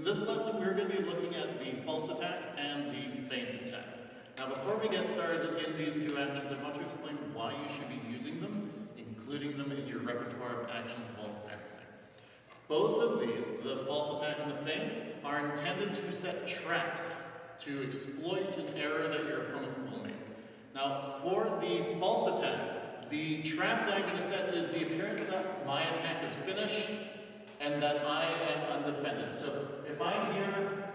In this lesson, we're going to be looking at the false attack and the feint attack. Now, before we get started in these two actions, I want to explain why you should be using them, including them in your repertoire of actions while fencing. Both of these, the false attack and the feint, are intended to set traps to exploit an error that your opponent will make. Now, for the false attack, the trap that I'm going to set is the appearance that my attack is finished and that I am undefended. So if I'm here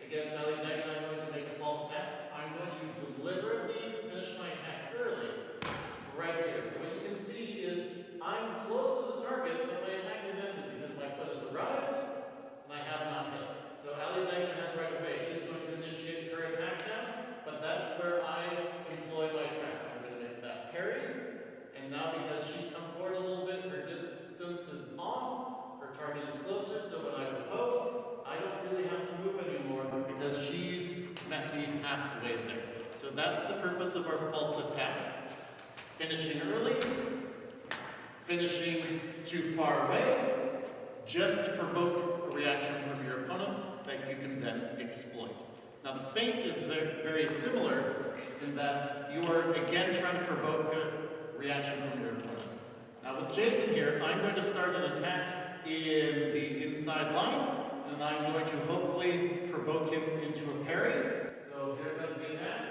against Alexander and I'm going to make a false attack, I'm going to deliberately finish my attack early, right here. So what you can see is I'm close to the target, but my attack is ended because my foot has arrived and I have not hit. So Alexander has right away. She's going to initiate her attack now, but that's where I employ my trap. I'm going to make that parry, and now because she's come forward a little bit, her distance is off. Target is closer, so when I riposte, I don't really have to move anymore because she's met me halfway there. So that's the purpose of our false attack. Finishing early, finishing too far away, just to provoke a reaction from your opponent that you can then exploit. Now the feint is very similar in that you are again trying to provoke a reaction from your opponent. Now with Jason here, I'm going to start an attack in the inside line, and I'm going to hopefully provoke him into a parry. So here comes the attack.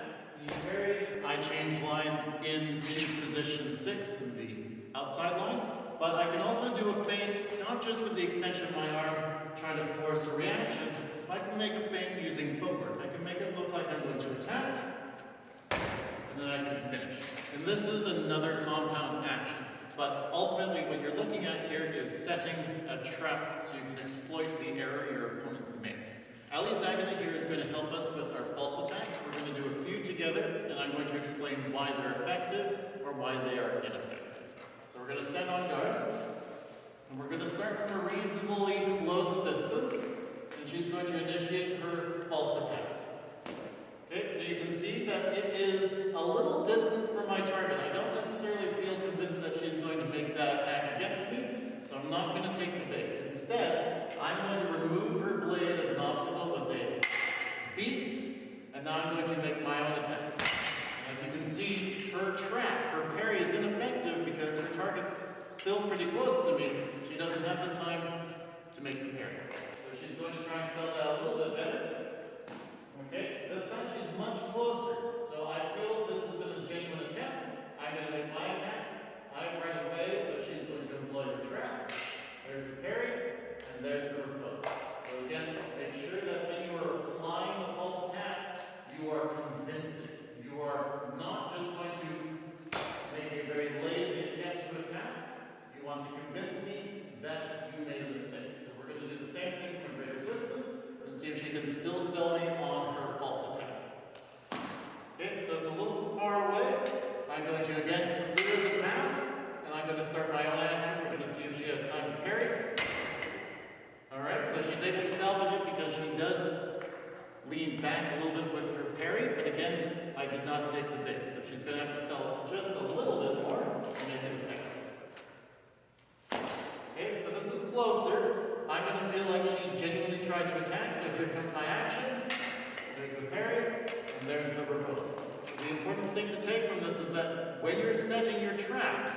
He parries. I change lines into position 6 in the outside line, but I can also do a feint, not just with the extension of my arm trying to force a reaction. I can make a feint using footwork. I can make it look like I'm going to attack, and then I can finish. And this is another compound action. But ultimately, what you're looking at here is setting a trap so you can exploit the error your opponent makes. Ali Zagana here is going to help us with our false attack. We're going to do a few together, and I'm going to explain why they're effective or why they are ineffective. So we're going to stand on guard, and we're going to start from a reasonably close distance, and she's going to initiate her false attack. Okay, so you can see that it is a little distant from my target. I don't necessarily feel convinced that she's going to make that attack against me, so I'm not going to take the bait. Instead, I'm going to remove her blade as an obstacle with a beat, and now I'm going to make my own attack. And as you can see, her trap, her parry is ineffective because her target's still pretty close to me. She doesn't have the time to make the parry. So she's going to try and sell that a little bit better. Okay, this time she's much closer, so I feel this has been a genuine attempt. I'm going to make my attack. I've run away, but she's going to employ her trap. There's the parry, and there's the riposte. So again, make sure that when you are applying the false attack, you are convincing. You are not just going to make a very lazy attempt to attack. You want to convince me that you made a mistake. So we're going to do the same thing from a greater distance, and see if she can still sell me on her false attack. Okay, so it's a little far away. I'm going to again clear the path, and I'm going to start my own action. We're going to see if she has time to parry. Alright, so she's able to salvage it because she does lean back a little bit with her parry, but again, I did not take the bait. So she's going to have to sell just a little bit more to make it effective. Okay, so this is closer. I'm going to feel like she genuinely tried to attack, so here comes my action. There's the parry, and there's the riposte. The important thing to take from this is that when you're setting your trap,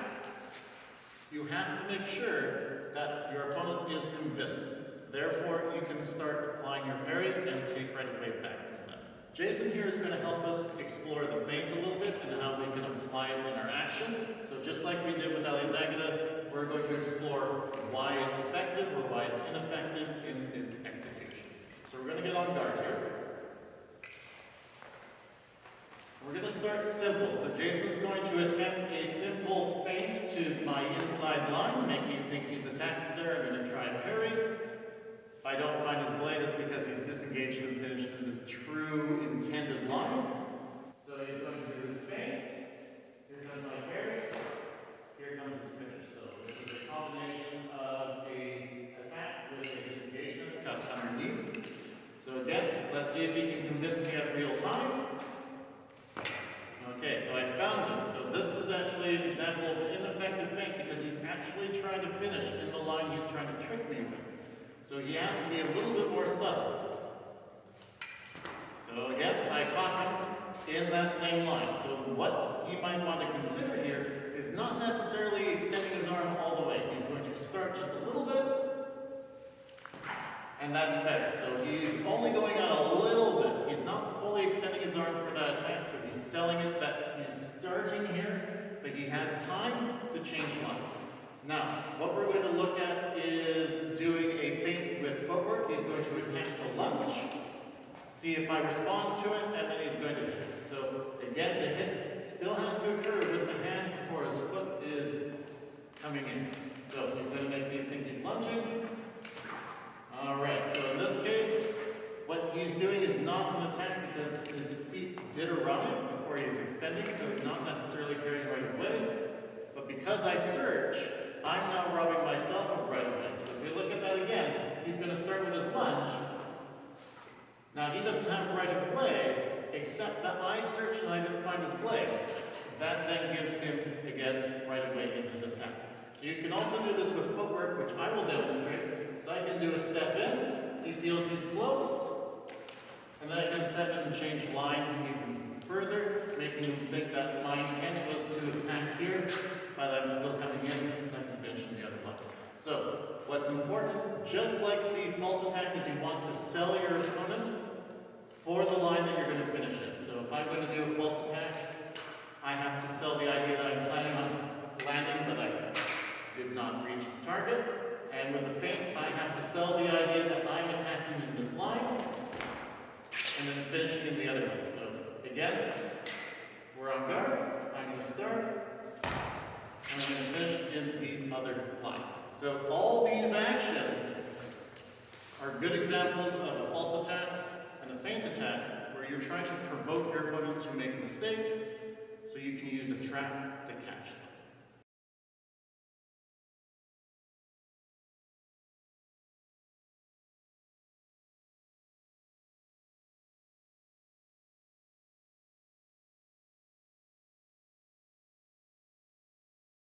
you have to make sure that your opponent is convinced. Therefore, you can start applying your parry and take right away back from that. Jason here is going to help us explore the feint a little bit and how we can apply it in our action. So just like we did with Ali Zagana, we're going to explore why it's effective or why it's ineffective in its execution. So we're going to get on guard here. We're going to start simple. So Jason's going to attempt a simple feint to my inside line, make me think he's attacked there. I'm going to try and parry. If I don't find his blade, it's because he's disengaged and finished in his true intended line. So he's going to do his feint. Here comes my parry. Here comes his finish. So this is a combination of a attack with a disengagement cut underneath. So again, let's see if he can convince me at real time. Okay, so I found him. So this is actually an example of an ineffective feint because he's actually trying to finish in the line he's trying to trick me with. So he has to be a little bit more subtle. So again, I caught him in that same line. So what he might want to consider here is not necessarily extending his arm all the way. He's going to start just a little bit, and that's better. So he's only going out a little bit. He's not fully extending his arm for that attack, so he's selling it that he's starting here, but he has time to change line. Now, what we're going to look at is doing a feint with footwork. He's going to attempt to lunge, see if I respond to it, and then he's going to hit. So again, the hit still has to occur with the hand before his foot is coming in. So he's going to make me think he's lunging. Alright, so in this case, what he's doing is not an attack because his feet did arrive before he was extending, so he's not necessarily carrying right of way. But because I search, I'm now robbing myself of right of way. So if we look at that again, he's going to start with his lunge. Now he doesn't have right of way, except that I searched and I didn't find his blade. That then gives him, again, right of way in his attack. So you can also do this with footwork, which I will demonstrate. So I can do a step in, he feels he's close, and then I can step in and change line even further, making him think that my intent was to attack here, but I'm still coming in and I'm finishing the other line. So, what's important, just like the false attack, is you want to sell your opponent for the line that you're going to finish it. So if I'm going to do a false attack, I have to sell the idea that I'm planning on landing, but I did not reach the target. And with the feint, I have to sell the idea that I'm attacking in this line, and then finishing in the other one. So again, we're on guard, I'm going to start, and I'm going to finish in the other line. So all these actions are good examples of a false